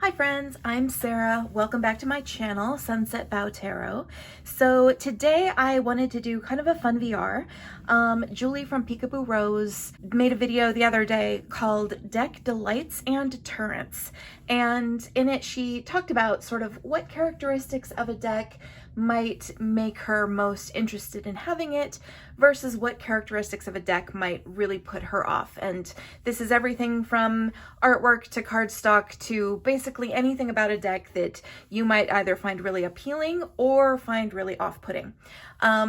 Hi friends, I'm Sarah. Welcome back to my channel, Sunset Bow Tarot. So today I wanted to do kind of a fun VR. Julie from PeekabooRose made a video the other day called Deck Delights and Deterrents. And in it she talked about sort of what characteristics of a deck might make her most interested in having it versus what characteristics of a deck might really put her off. And this is everything from artwork to cardstock to basically anything about a deck that you might either find really appealing or find really off-putting.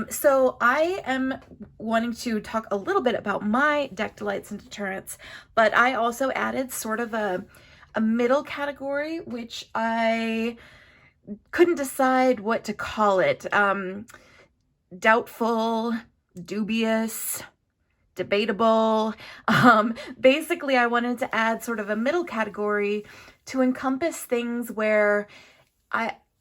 So I am wanting to talk a little bit about my deck delights and deterrents, but I also added sort of a middle category, which I couldn't decide what to call it. Doubtful, dubious, debatable. Basically, I wanted to add sort of a middle category to encompass things where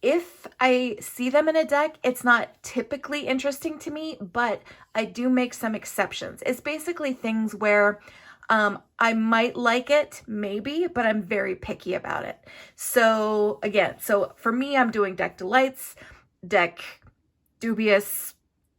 if I see them in a deck, it's not typically interesting to me, but I do make some exceptions. It's basically things where I might like it, maybe, but I'm very picky about it. So again, so for me, I'm doing deck delights, deck dubious,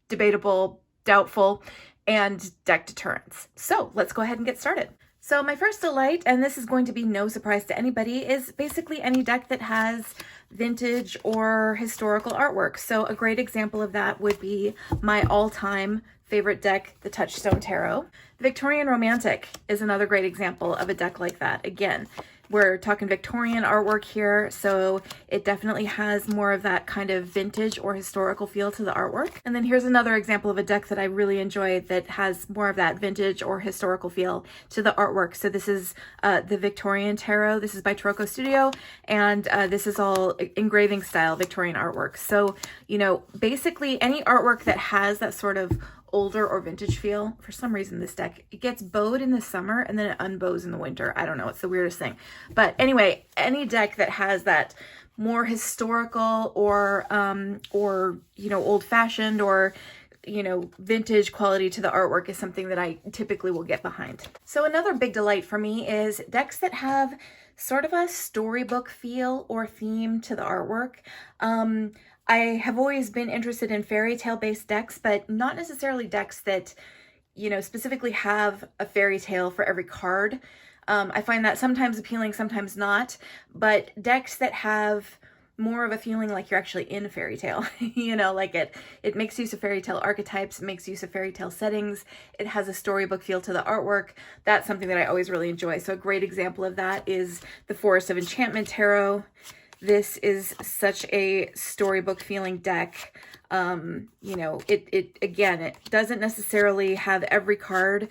debatable, doubtful, and deck deterrents. So let's go ahead and get started. So my first delight, and this is going to be no surprise to anybody, is basically any deck that has vintage or historical artwork. So a great example of that would be my all-time favorite deck, the Touchstone Tarot. The Victorian Romantic is another great example of a deck like that. Again, we're talking Victorian artwork here, so it definitely has more of that kind of vintage or historical feel to the artwork. And then here's another example of a deck that I really enjoy that has more of that vintage or historical feel to the artwork. So this is the Victorian Tarot. This is by Tarot Studio, and this is all engraving style Victorian artwork. So, you know, basically any artwork that has that sort of older or vintage feel. For some reason this deck, it gets bowed in the summer and then it unbows in the winter. I don't know, it's the weirdest thing. But anyway, any deck that has that more historical or you know, old-fashioned or, you know, vintage quality to the artwork is something that I typically will get behind. So another big delight for me is decks that have sort of a storybook feel or theme to the artwork. I have always been interested in fairy tale based decks, but not necessarily decks that, you know, specifically have a fairy tale for every card. I find that sometimes appealing, sometimes not, but decks that have more of a feeling like you're actually in a fairy tale, you know, like it makes use of fairy tale archetypes, it makes use of fairy tale settings, it has a storybook feel to the artwork. That's something that I always really enjoy. So a great example of that is the Forest of Enchantment Tarot. This is such a storybook feeling deck. You know, again, it doesn't necessarily have every card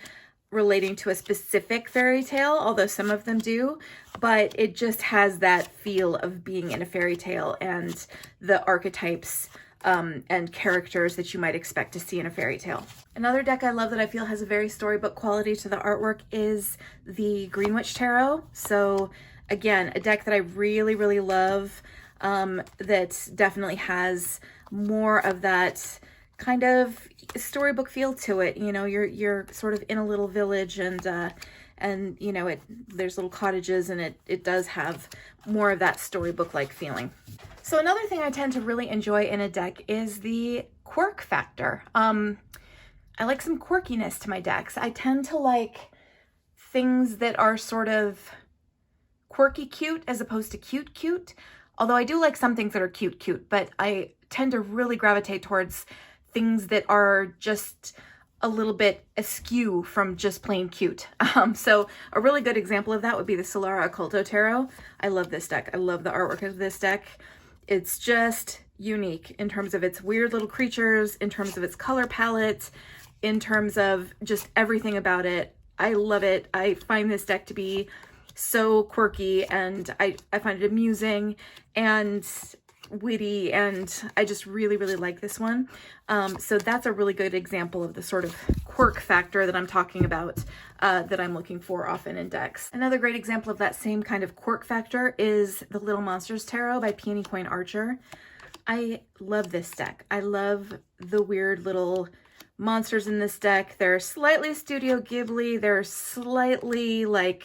relating to a specific fairy tale, although some of them do, but it just has that feel of being in a fairy tale and the archetypes and characters that you might expect to see in a fairy tale. Another deck I love that I feel has a very storybook quality to the artwork is the Greenwich Tarot. So again, a deck that I really, really love, that definitely has more of that kind of storybook feel to it. You know, you're sort of in a little village and you know, there's little cottages, and it does have more of that storybook-like feeling. So another thing I tend to really enjoy in a deck is the quirk factor. I like some quirkiness to my decks. I tend to like things that are sort of quirky cute as opposed to cute cute, although I do like some things that are cute cute, but I tend to really gravitate towards things that are just a little bit askew from just plain cute. So a really good example of that would be the Solara Occulto Tarot. I love this deck. I love the artwork of this deck. It's just unique in terms of its weird little creatures, in terms of its color palette, in terms of just everything about it. I love it. I find this deck to be so quirky, and I find it amusing and witty, and I just really, really like this one. So that's a really good example of the sort of quirk factor that I'm talking about, that I'm looking for often in decks. Another great example of that same kind of quirk factor is the Little Monsters Tarot by Peony Coin Archer. I love this deck. I love the weird little monsters in this deck. They're slightly Studio Ghibli. They're slightly like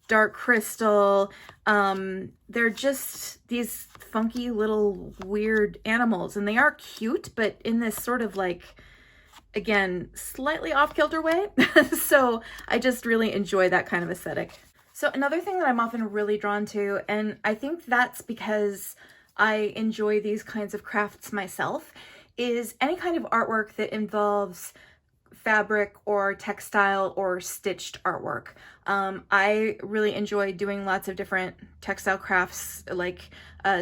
dark crystal. They're just these funky little weird animals, and they are cute, but in this sort of like, again, slightly off-kilter way. So I just really enjoy that kind of aesthetic. So another thing that I'm often really drawn to, and I think that's because I enjoy these kinds of crafts myself, is any kind of artwork that involves fabric or textile or stitched artwork. I really enjoy doing lots of different textile crafts, like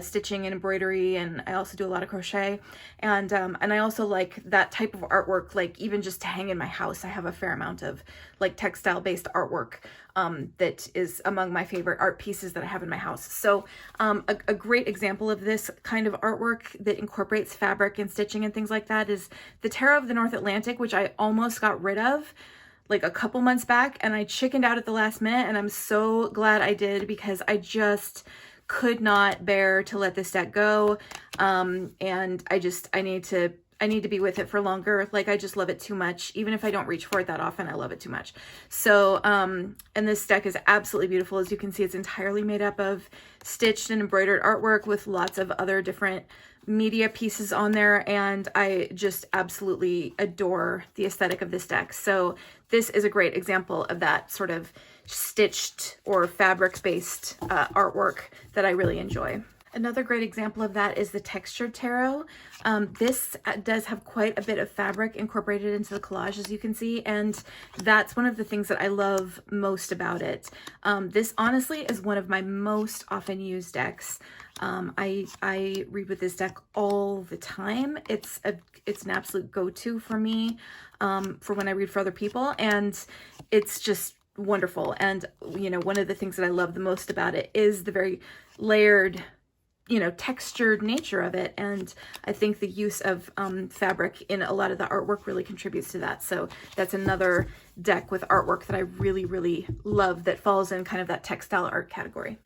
stitching and embroidery, and I also do a lot of crochet, and I also like that type of artwork, like even just to hang in my house. I have a fair amount of like textile based artwork that is among my favorite art pieces that I have in my house. So a great example of this kind of artwork that incorporates fabric and stitching and things like that is the Tarot of the North Atlantic, which I almost got rid of like a couple months back, and I chickened out at the last minute, and I'm so glad I did, because I just could not bear to let this deck go. And I need to be with it for longer. Like, I just love it too much. Even if I don't reach for it that often, I love it too much. So, and this deck is absolutely beautiful. As you can see, it's entirely made up of stitched and embroidered artwork with lots of other different media pieces on there, and I just absolutely adore the aesthetic of this deck. So this is a great example of that sort of stitched or fabric-based artwork that I really enjoy. Another great example of that is the Textured Tarot. This does have quite a bit of fabric incorporated into the collage, as you can see, and that's one of the things that I love most about it. This honestly is one of my most often used decks. I read with this deck all the time. It's an absolute go-to for me for when I read for other people, and it's just wonderful. And you know, one of the things that I love the most about it is the very layered, you know, textured nature of it, and I think the use of fabric in a lot of the artwork really contributes to that. So that's another deck with artwork that I really love that falls in kind of that textile art category.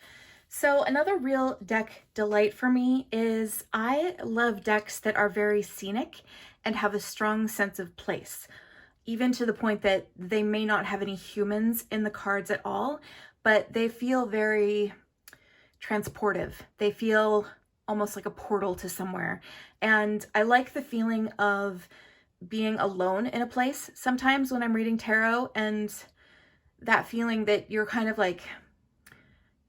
So another real deck delight for me is I love decks that are very scenic and have a strong sense of place, even to the point that they may not have any humans in the cards at all, but they feel very transportive. They feel almost like a portal to somewhere. And I like the feeling of being alone in a place sometimes when I'm reading tarot, and that feeling that you're kind of like,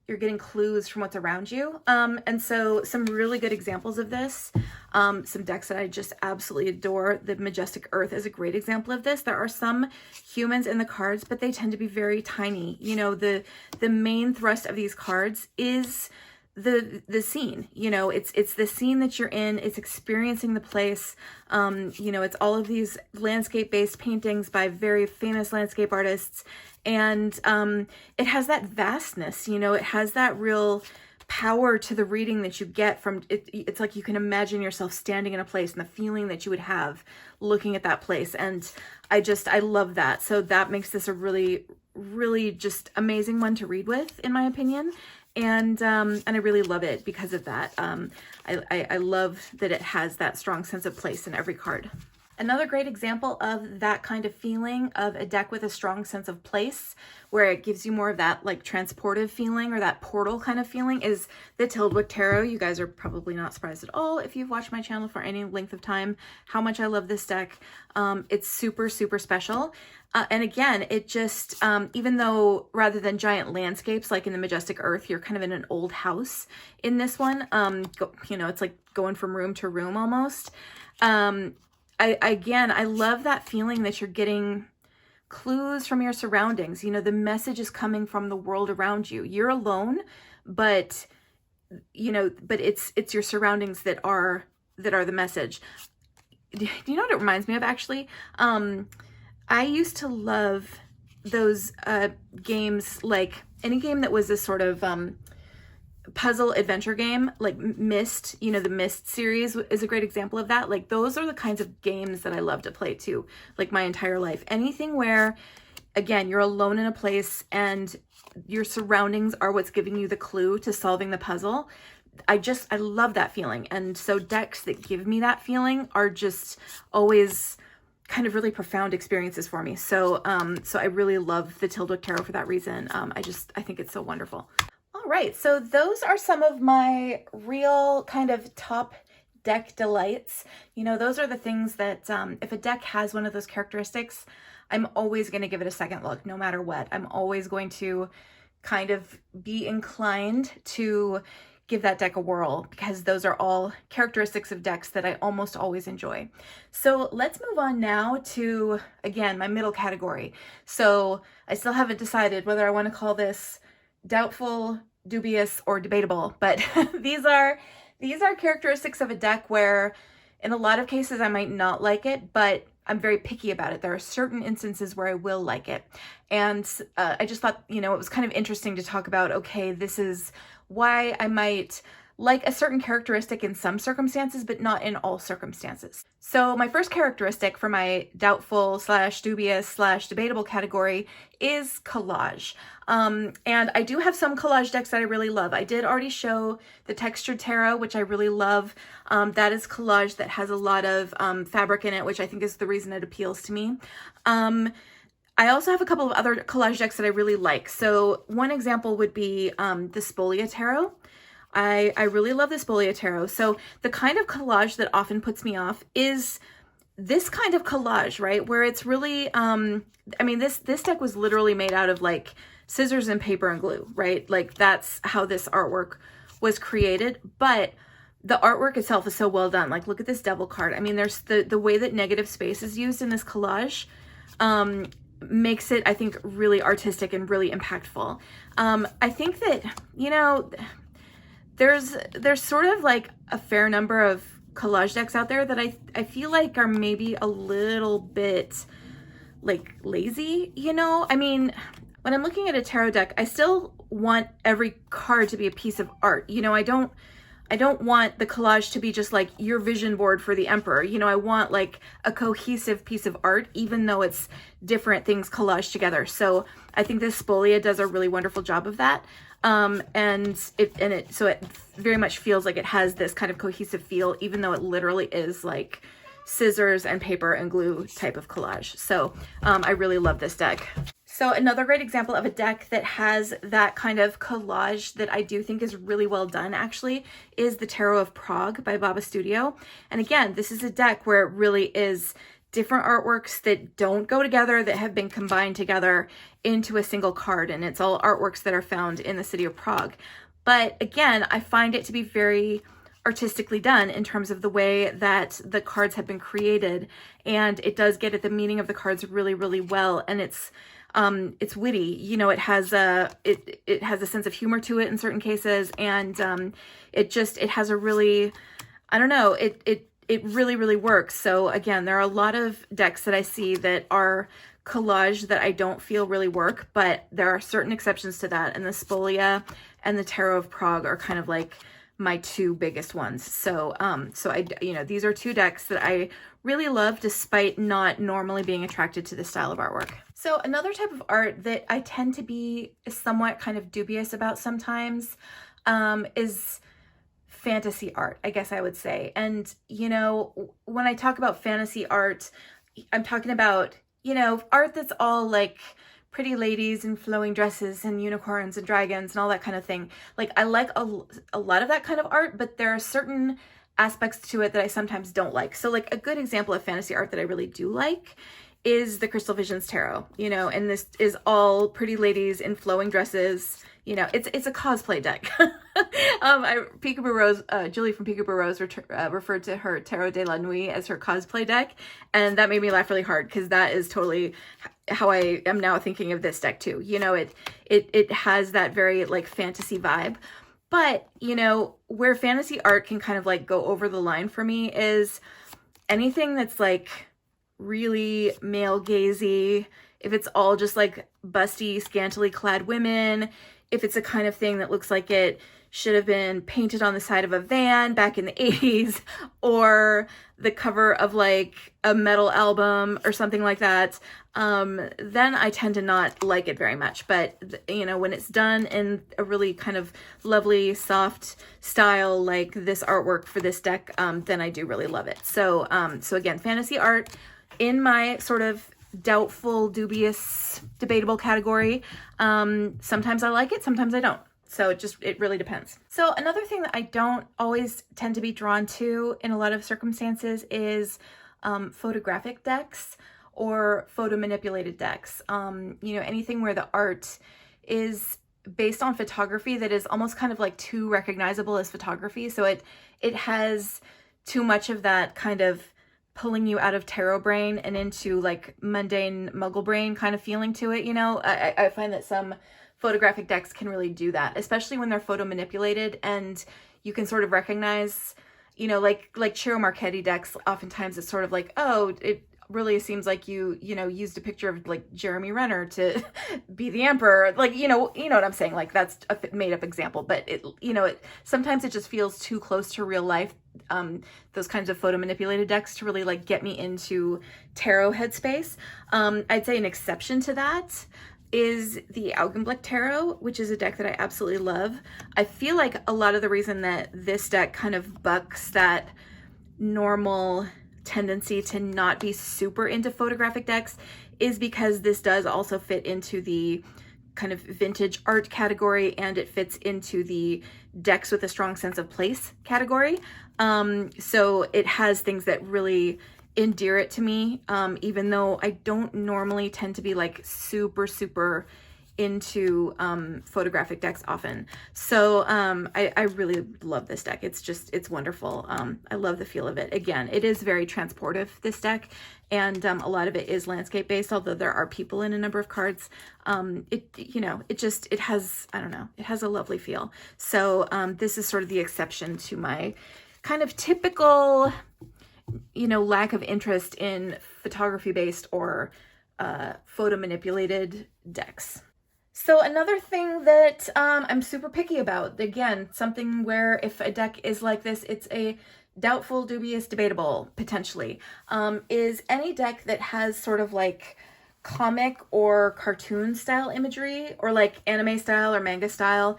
you're getting clues from what's around you. And so some really good examples of this, some decks that I just absolutely adore. The Majestic Earth is a great example of this. There are some humans in the cards, but they tend to be very tiny. You know, the main thrust of these cards is the scene. You know, it's the scene that you're in. It's experiencing the place. You know, it's all of these landscape-based paintings by very famous landscape artists, and it has that vastness. You know, it has that real power to the reading that you get from it. It's like you can imagine yourself standing in a place and the feeling that you would have looking at that place, and I love that. So that makes this a really just amazing one to read with, in my opinion. And I really love it because of that. I love that it has that strong sense of place in every card. Another great example of that kind of feeling of a deck with a strong sense of place, where it gives you more of that like transportive feeling or that portal kind of feeling, is the Tyldwick Tarot. You guys are probably not surprised at all if you've watched my channel for any length of time how much I love this deck. It's super special. And again, it just, even though rather than giant landscapes like in the Majestic Earth, you're kind of in an old house in this one, you know, it's like going from room to room almost. I love that feeling that you're getting clues from your surroundings. You know, the message is coming from the world around you. You're alone, but you know, but it's your surroundings that are the message. Do you know what it reminds me of, actually? I used to love those games, like any game that was this sort of puzzle adventure game, like Myst. You know, the Myst series is a great example of that. Like, those are the kinds of games that I love to play too, like my entire life. Anything where, again, you're alone in a place and your surroundings are what's giving you the clue to solving the puzzle. I love that feeling. And so decks that give me that feeling are just always kind of really profound experiences for me. So so I really love the Tyldwick Tarot for that reason. I think it's so wonderful. All right, so those are some of my real kind of top deck delights. You know, those are the things that if a deck has one of those characteristics, I'm always going to give it a second look, no matter what. I'm always going to kind of be inclined to give that deck a whirl, because those are all characteristics of decks that I almost always enjoy. So let's move on now to, again, my middle category. So I still haven't decided whether I want to call this Doubtful, Dubious, or Debatable, but these are characteristics of a deck where in a lot of cases I might not like it, but I'm very picky about it. There are certain instances where I will like it. And I just thought, you know, it was kind of interesting to talk about, okay, this is why I might like a certain characteristic in some circumstances, but not in all circumstances. So my first characteristic for my doubtful / dubious / debatable category is collage. And I do have some collage decks that I really love. I did already show the Textured Tarot, which I really love. That is collage that has a lot of fabric in it, which I think is the reason it appeals to me. I also have a couple of other collage decks that I really like. So one example would be the Spolia Tarot. I really love the Spolia Tarot. So the kind of collage that often puts me off is this kind of collage, right? Where it's really, I mean, this deck was literally made out of like scissors and paper and glue, right? Like that's how this artwork was created. But the artwork itself is so well done. Like, look at this Devil card. I mean, there's the way that negative space is used in this collage makes it, I think, really artistic and really impactful. I think that, you know, there's sort of like a fair number of collage decks out there that I feel like are maybe a little bit like lazy, you know? I mean, when I'm looking at a tarot deck, I still want every card to be a piece of art. You know, I don't want the collage to be just like your vision board for the emperor. You know, I want like a cohesive piece of art, even though it's different things collaged together. So I think this Spolia does a really wonderful job of that. And it very much feels like it has this kind of cohesive feel, even though it literally is like scissors and paper and glue type of collage. So I really love this deck. So another great example of a deck that has that kind of collage that I do think is really well done actually is the Tarot of Prague by Baba Studio. And again, this is a deck where it really is different artworks that don't go together, that have been combined together into a single card. And it's all artworks that are found in the city of Prague. But again, I find it to be very artistically done in terms of the way that the cards have been created. And it does get at the meaning of the cards really, really well. And it's witty, you know, it has a sense of humor to it in certain cases. And it has a really, I don't know, it really, really works. So again, there are a lot of decks that I see that are collage that I don't feel really work, but there are certain exceptions to that. And the Spolia and the Tarot of Prague are kind of like my two biggest ones. So, you know, these are two decks that I really love despite not normally being attracted to this style of artwork. So another type of art that I tend to be somewhat kind of dubious about sometimes is fantasy art, I guess I would say. And, you know, when I talk about fantasy art, I'm talking about, you know, art that's all like pretty ladies in flowing dresses and unicorns and dragons and all that kind of thing. Like, I like a lot of that kind of art, but there are certain aspects to it that I sometimes don't like. So like a good example of fantasy art that I really do like is the Crystal Visions Tarot, you know, and this is all pretty ladies in flowing dresses. You know, it's a cosplay deck. PeekabooRose, Julie from PeekabooRose referred to her Tarot de la Nuit as her cosplay deck. And that made me laugh really hard because that is totally how I am now thinking of this deck too. You know, it has that very like fantasy vibe. But, you know, where fantasy art can kind of like go over the line for me is anything that's like really male gazy, if it's all just like busty, scantily clad women, if it's a kind of thing that looks like it should have been painted on the side of a van back in the 80s, or the cover of like a metal album or something like that, then I tend to not like it very much. But, you know, when it's done in a really kind of lovely, soft style like this artwork for this deck, then I do really love it. So, so again, fantasy art, in my sort of doubtful, dubious, debatable category. Sometimes I like it, sometimes I don't. So it really depends. So another thing that I don't always tend to be drawn to in a lot of circumstances is photographic decks or photo manipulated decks. You know, anything where the art is based on photography that is almost kind of like too recognizable as photography. So it has too much of that kind of pulling you out of tarot brain and into like mundane muggle brain kind of feeling to it. You know, I find that some photographic decks can really do that, especially when they're photo manipulated and you can sort of recognize, you know, like Ciro Marchetti decks, oftentimes it's sort of like, oh, it really seems like you know, used a picture of like Jeremy Renner to be the emperor. Like, you know what I'm saying? Like that's a made up example, but it, you know, sometimes it just feels too close to real life. Those kinds of photo manipulated decks to really like get me into tarot headspace. I'd say an exception to that is the Augenblick Tarot, which is a deck that I absolutely love. I feel like a lot of the reason that this deck kind of bucks that normal tendency to not be super into photographic decks is because this does also fit into the kind of vintage art category, and it fits into the decks with a strong sense of place category. So it has things that really endear it to me, even though I don't normally tend to be like super into photographic decks often. So I really love this deck. It's wonderful. I love the feel of it. Again, it is very transportive, this deck, and a lot of it is landscape based, although there are people in a number of cards. It has, I don't know, it has a lovely feel. So this is sort of the exception to my kind of typical, you know, lack of interest in photography based or photo manipulated decks. So another thing that I'm super picky about, again, something where if a deck is like this, it's a doubtful, dubious, debatable, potentially, is any deck that has sort of like comic or cartoon style imagery, or like anime style or manga style.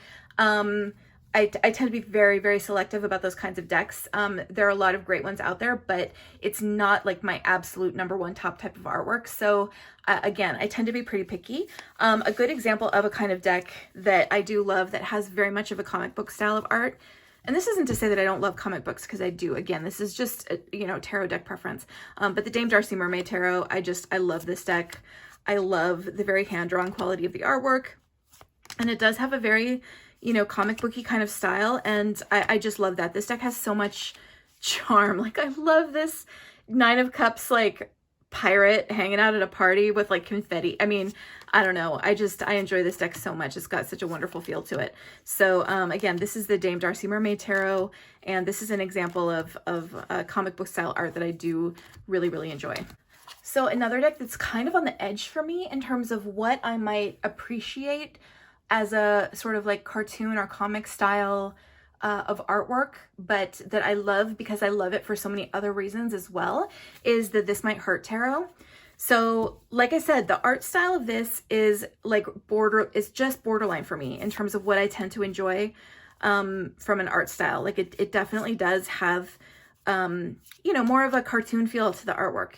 I tend to be very selective about those kinds of decks. There are a lot of great ones out there, but it's not like my absolute #1 top type of artwork. So again, I tend to be pretty picky. A good example of a kind of deck that I do love that has very much of a comic book style of art, and this isn't to say that I don't love comic books, because I do. Again, this is just a, you know, tarot deck preference. But the Dame Darcy Mermaid Tarot, I love this deck. I love the very hand-drawn quality of the artwork, and it does have a very, you know, comic booky kind of style, and I just love that. This deck has so much charm. Like, I love this Nine of Cups, like, pirate hanging out at a party with, like, confetti. I mean, I don't know. I enjoy this deck so much. It's got such a wonderful feel to it. So, again, this is the Dame Darcy Mermaid Tarot, and this is an example of comic book style art that I do really enjoy. So another deck that's kind of on the edge for me in terms of what I might appreciate as a sort of like cartoon or comic style of artwork, but that I love because I love it for so many other reasons as well, is the This Might Hurt Tarot. So like I said, the art style of this is like it's just borderline for me in terms of what I tend to enjoy from an art style. Like it definitely does have, you know, more of a cartoon feel to the artwork.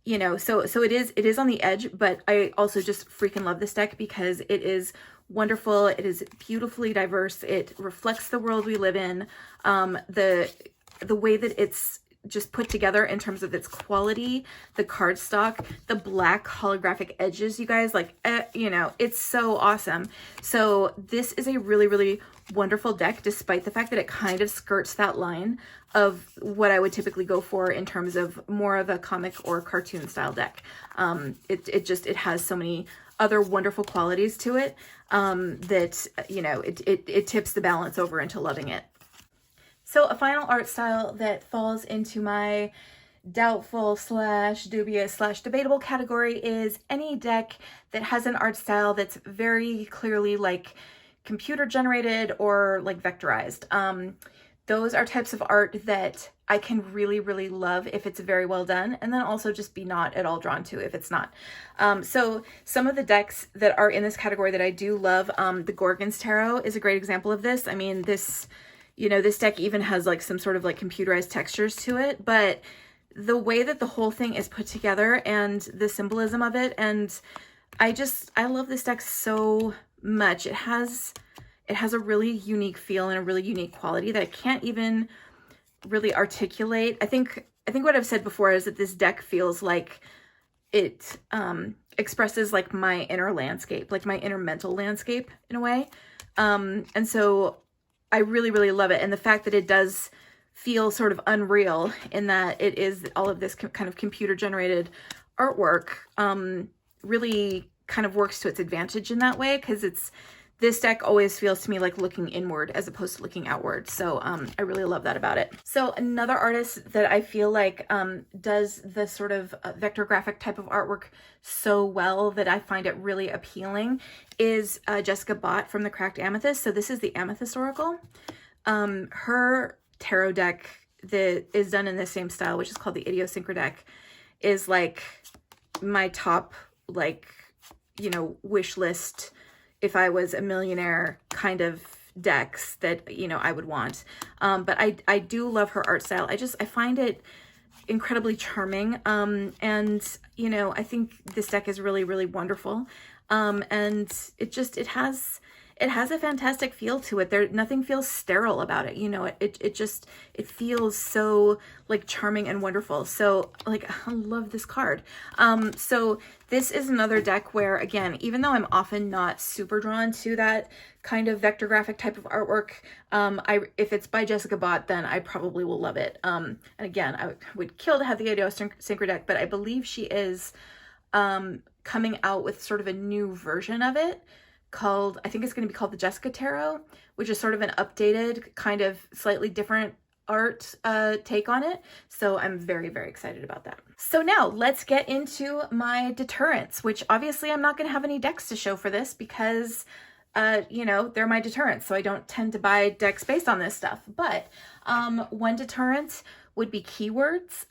You know, so it is on the edge, but I also just freaking love this deck because it is wonderful. It is beautifully diverse. It reflects the world we live in. The way that it's just put together in terms of its quality, the cardstock, the black holographic edges, you guys, like, you know, it's so awesome. So this is a really wonderful deck, despite the fact that it kind of skirts that line of what I would typically go for in terms of more of a comic or cartoon style deck. It has so many other wonderful qualities to it that, you know, it tips the balance over into loving it. So a final art style that falls into my doubtful / dubious / debatable category is any deck that has an art style that's very clearly like computer generated or like vectorized. Those are types of art that I can really love if it's very well done, and then also just be not at all drawn to if it's not. So some of the decks that are in this category that I do love, the Gorgon's Tarot is a great example of this. I mean, this, you know, this deck even has like some sort of like computerized textures to it, but the way that the whole thing is put together and the symbolism of it. And I love this deck so much. It has a really unique feel and a really unique quality that I can't even really articulate. I think what I've said before is that this deck feels like it expresses like my inner landscape, like my inner mental landscape in a way. And so I really, really love it. And the fact that it does feel sort of unreal in that it is all of this kind of computer generated artwork, really kind of works to its advantage in that way, because this deck always feels to me like looking inward as opposed to looking outward. So I really love that about it. So another artist that I feel like does the sort of vector graphic type of artwork so well that I find it really appealing is Jessica Bott from the Cracked Amethyst. So this is the Amethyst Oracle. Her tarot deck that is done in the same style, which is called the Idiosynchro deck, is like my top, like, you know, wish list if I was a millionaire kind of decks that, you know, I would want. But I do love her art style. I find it incredibly charming. And, you know, I think this deck is really, really wonderful. And it has a fantastic feel to it. Nothing feels sterile about it. You know, it feels so like charming and wonderful. So like, I love this card. So this is another deck where, again, even though I'm often not super drawn to that kind of vector graphic type of artwork, if it's by Jessica Bott, then I probably will love it. And again, I would kill to have the Idiosynchro deck, but I believe she is coming out with sort of a new version of it called, I think it's going to be called the Jessica Tarot, which is sort of an updated, kind of slightly different art take on it. So I'm very, very excited about that. So now let's get into my deterrents, which obviously I'm not going to have any decks to show for this because, you know, they're my deterrents. So I don't tend to buy decks based on this stuff. But one deterrent would be keywords.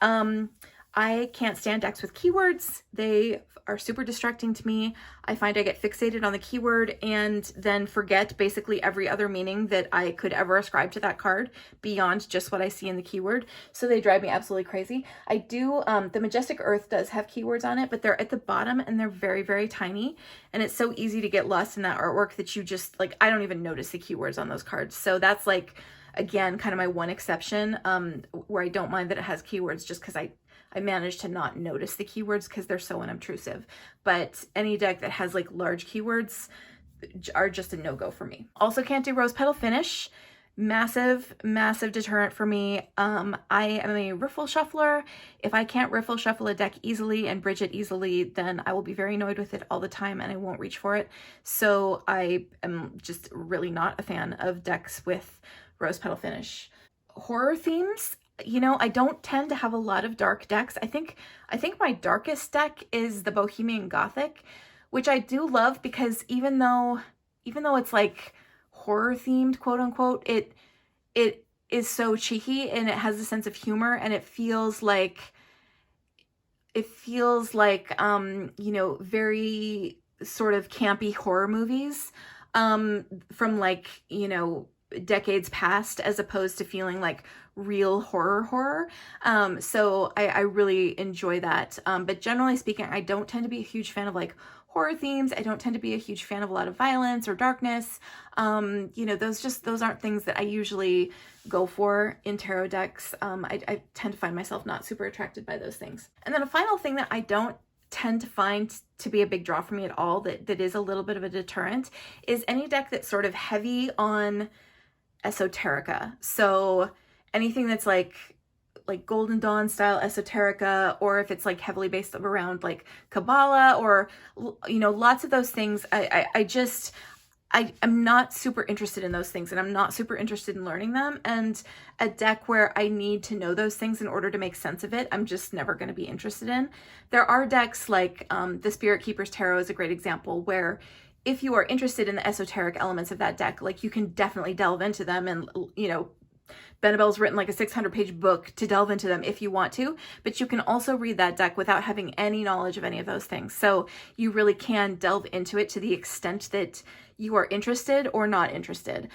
I can't stand decks with keywords. They are super distracting to me. I find I get fixated on the keyword and then forget basically every other meaning that I could ever ascribe to that card beyond just what I see in the keyword. So they drive me absolutely crazy. I do, the Majestic Earth does have keywords on it, but they're at the bottom and they're very, very tiny. And it's so easy to get lost in that artwork that you just, like, I don't even notice the keywords on those cards. So that's like, again, kind of my one exception, where I don't mind that it has keywords just because I managed to not notice the keywords because they're so unobtrusive. But any deck that has like large keywords are just a no-go for me. Also can't do rose petal finish. Massive, massive deterrent for me. I am a riffle shuffler. If I can't riffle shuffle a deck easily and bridge it easily, then I will be very annoyed with it all the time and I won't reach for it. So I am just really not a fan of decks with rose petal finish. Horror themes, you know, I don't tend to have a lot of dark decks. I think my darkest deck is the Bohemian Gothic, which I do love because even though it's like horror themed, quote unquote, it is so cheeky and it has a sense of humor and it feels like you know, very sort of campy horror movies from like, you know, decades past, as opposed to feeling like real horror. So I really enjoy that. But generally speaking, I don't tend to be a huge fan of like horror themes. I don't tend to be a huge fan of a lot of violence or darkness. You know, those aren't things that I usually go for in tarot decks. I tend to find myself not super attracted by those things. And then a final thing that I don't tend to find to be a big draw for me at all, that is a little bit of a deterrent, is any deck that's sort of heavy on esoterica. So anything that's like Golden Dawn style esoterica, or if it's like heavily based around like Kabbalah or, you know, lots of those things, I'm not super interested in those things and I'm not super interested in learning them. And a deck where I need to know those things in order to make sense of it, I'm just never going to be interested in. There are decks like the Spirit Keeper's Tarot is a great example, where if you are interested in the esoteric elements of that deck, like you can definitely delve into them and, you know, Benebell's written like a 600-page book to delve into them if you want to, but you can also read that deck without having any knowledge of any of those things. So you really can delve into it to the extent that you are interested or not interested.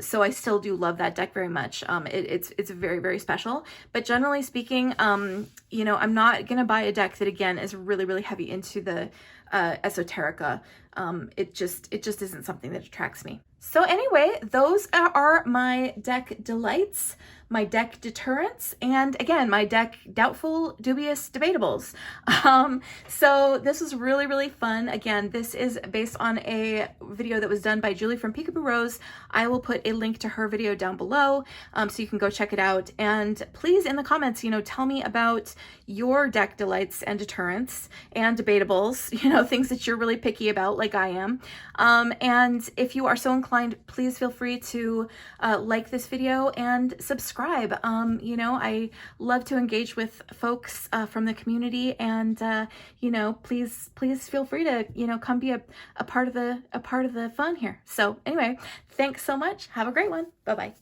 So I still do love that deck very much. It's very, very special. But generally speaking, you know, I'm not gonna buy a deck that, again, is really, really heavy into the esoterica. It just isn't something that attracts me. So anyway, those are my deck delights, my deck deterrents, and again, my deck doubtful, dubious, debatables. So this was really, really fun. Again, this is based on a video that was done by Julie from PeekabooRose. I will put a link to her video down below, so you can go check it out. And please, in the comments, you know, tell me about your deck delights and deterrents and debatables, you know, things that you're really picky about, like I am. And if you are so inclined, please feel free to like this video and subscribe. You know, I love to engage with folks from the community, and you know, please feel free to, you know, come be a part of the fun here. So anyway, thanks so much. Have a great one. Bye-bye.